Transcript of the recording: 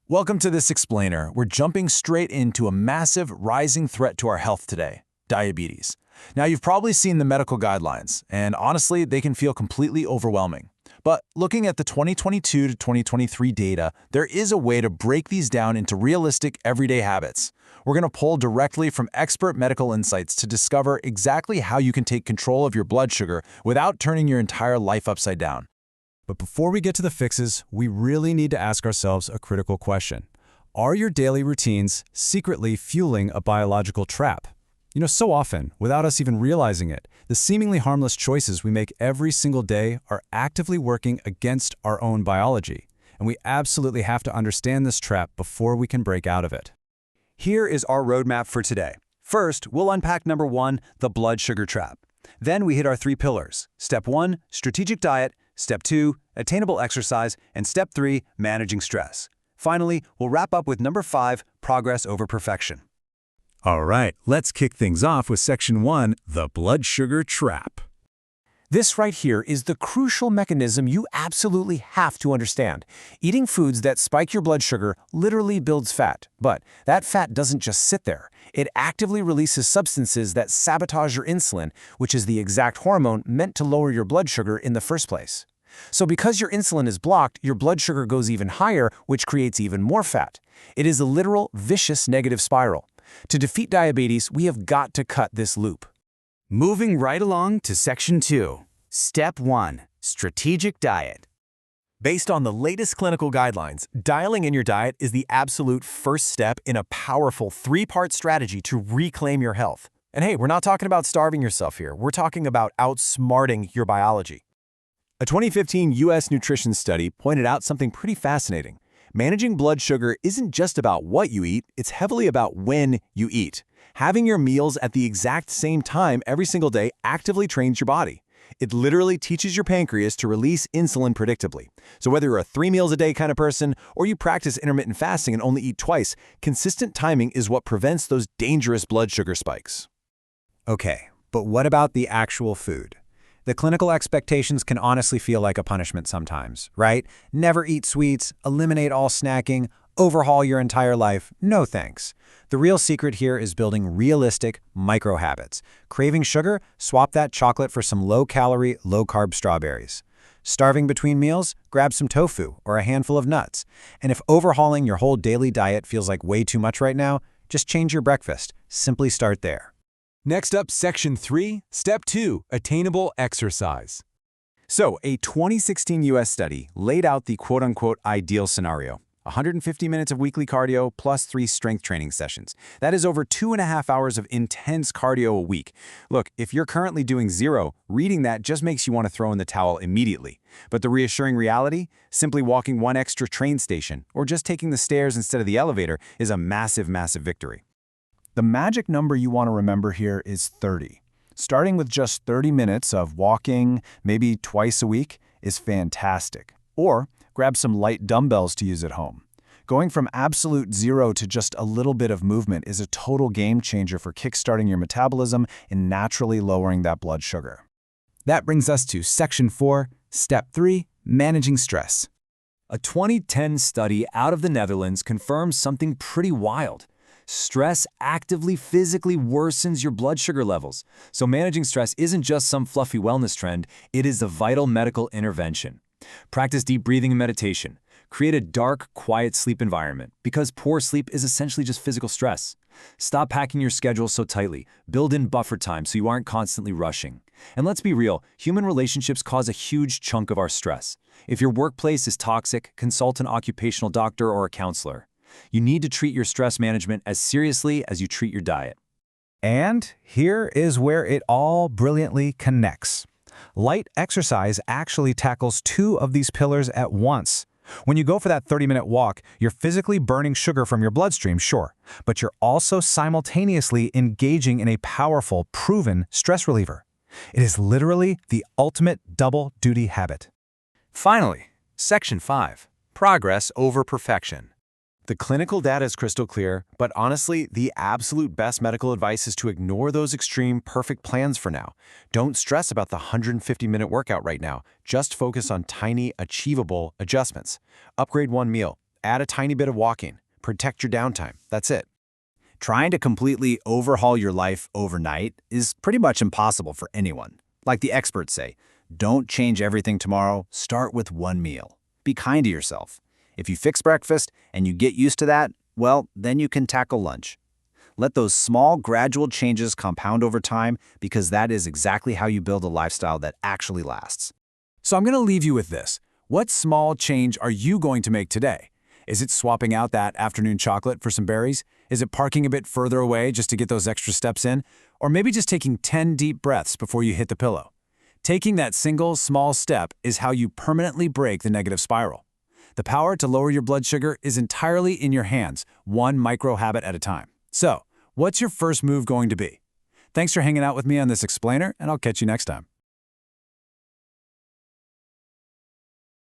Welcome to This Explainer. We're jumping straight into a massive rising threat to our health today, diabetes. Now, you've probably seen the medical guidelines, and honestly, they can feel completely overwhelming. But looking at the 2022 to 2023 data, there is a way to break these down into realistic everyday habits. We're going to pull directly from expert medical insights to discover exactly how you can take control of your blood sugar without turning your entire life upside down. But before we get to the fixes, we really need to ask ourselves a critical question. Are your daily routines secretly fueling a biological trap? So often, without us even realizing it, the seemingly harmless choices we make every single day are actively working against our own biology, and we absolutely have to understand this trap before we can break out of it. Here is our roadmap for today. First, we'll unpack number 1, the blood sugar trap. Then we hit our 3 pillars. Step 1, strategic diet. Step 2, attainable exercise. And Step 3, managing stress. Finally, we'll wrap up with number 5, progress over perfection. All right, let's kick things off with Section 1, the blood sugar trap. This right here is the crucial mechanism you absolutely have to understand. Eating foods that spike your blood sugar literally builds fat, but that fat doesn't just sit there. It actively releases substances that sabotage your insulin, which is the exact hormone meant to lower your blood sugar in the first place. So because your insulin is blocked, your blood sugar goes even higher, which creates even more fat. It is a literal, vicious negative spiral. To defeat diabetes, we have got to cut this loop. Moving right along to Section 2. Step 1. Strategic diet. Based on the latest clinical guidelines, dialing in your diet is the absolute first step in a powerful 3-part strategy to reclaim your health. And hey, we're not talking about starving yourself here. We're talking about outsmarting your biology. A 2015 U.S. nutrition study pointed out something pretty fascinating. Managing blood sugar isn't just about what you eat, it's heavily about when you eat. Having your meals at the exact same time every single day actively trains your body. It literally teaches your pancreas to release insulin predictably. So whether you're a 3 meals a day kind of person or you practice intermittent fasting and only eat twice, consistent timing is what prevents those dangerous blood sugar spikes. Okay, but what about the actual food? The clinical expectations can honestly feel like a punishment sometimes, right? Never eat sweets, eliminate all snacking, overhaul your entire life. No thanks. The real secret here is building realistic micro habits. Craving sugar? Swap that chocolate for some low-calorie, low-carb strawberries. Starving between meals? Grab some tofu or a handful of nuts. And if overhauling your whole daily diet feels like way too much right now, just change your breakfast. Simply start there. Next up, Section 3, Step 2, attainable exercise. So, a 2016 U.S. study laid out the quote-unquote ideal scenario. 150 minutes of weekly cardio plus 3 strength training sessions. That is over 2.5 hours of intense cardio a week. Look, if you're currently doing 0, reading that just makes you want to throw in the towel immediately. But the reassuring reality? Simply walking 1 extra train station or just taking the stairs instead of the elevator is a massive, massive victory. The magic number you want to remember here is 30. Starting with just 30 minutes of walking, maybe twice a week, is fantastic. Or grab some light dumbbells to use at home. Going from absolute 0 to just a little bit of movement is a total game changer for kickstarting your metabolism and naturally lowering that blood sugar. That brings us to Section 4, Step 3, managing stress. A 2010 study out of the Netherlands confirms something pretty wild. Stress actively physically worsens your blood sugar levels. So managing stress isn't just some fluffy wellness trend, it is a vital medical intervention. Practice deep breathing and meditation. Create a dark, quiet sleep environment because poor sleep is essentially just physical stress. Stop packing your schedule so tightly. Build in buffer time so you aren't constantly rushing. And let's be real, human relationships cause a huge chunk of our stress. If your workplace is toxic, consult an occupational doctor or a counselor. You need to treat your stress management as seriously as you treat your diet. And here is where it all brilliantly connects. Light exercise actually tackles 2 of these pillars at once. When you go for that 30-minute walk, you're physically burning sugar from your bloodstream, sure, but you're also simultaneously engaging in a powerful, proven stress reliever. It is literally the ultimate double-duty habit. Finally, Section 5, progress over perfection. The clinical data is crystal clear, but honestly, the absolute best medical advice is to ignore those extreme, perfect plans for now. Don't stress about the 150-minute workout right now. Just focus on tiny, achievable adjustments. Upgrade 1 meal, add a tiny bit of walking. Protect your downtime. That's it. Trying to completely overhaul your life overnight is pretty much impossible for anyone. Like the experts say, don't change everything tomorrow, start with one meal. Be kind to yourself. If you fix breakfast and you get used to that, well, then you can tackle lunch. Let those small, gradual changes compound over time because that is exactly how you build a lifestyle that actually lasts. So I'm going to leave you with this. What small change are you going to make today? Is it swapping out that afternoon chocolate for some berries? Is it parking a bit further away just to get those extra steps in? Or maybe just taking 10 deep breaths before you hit the pillow? Taking that single, small step is how you permanently break the negative spiral. The power to lower your blood sugar is entirely in your hands, one micro habit at a time. So, what's your first move going to be? Thanks for hanging out with me on this explainer, and I'll catch you next time.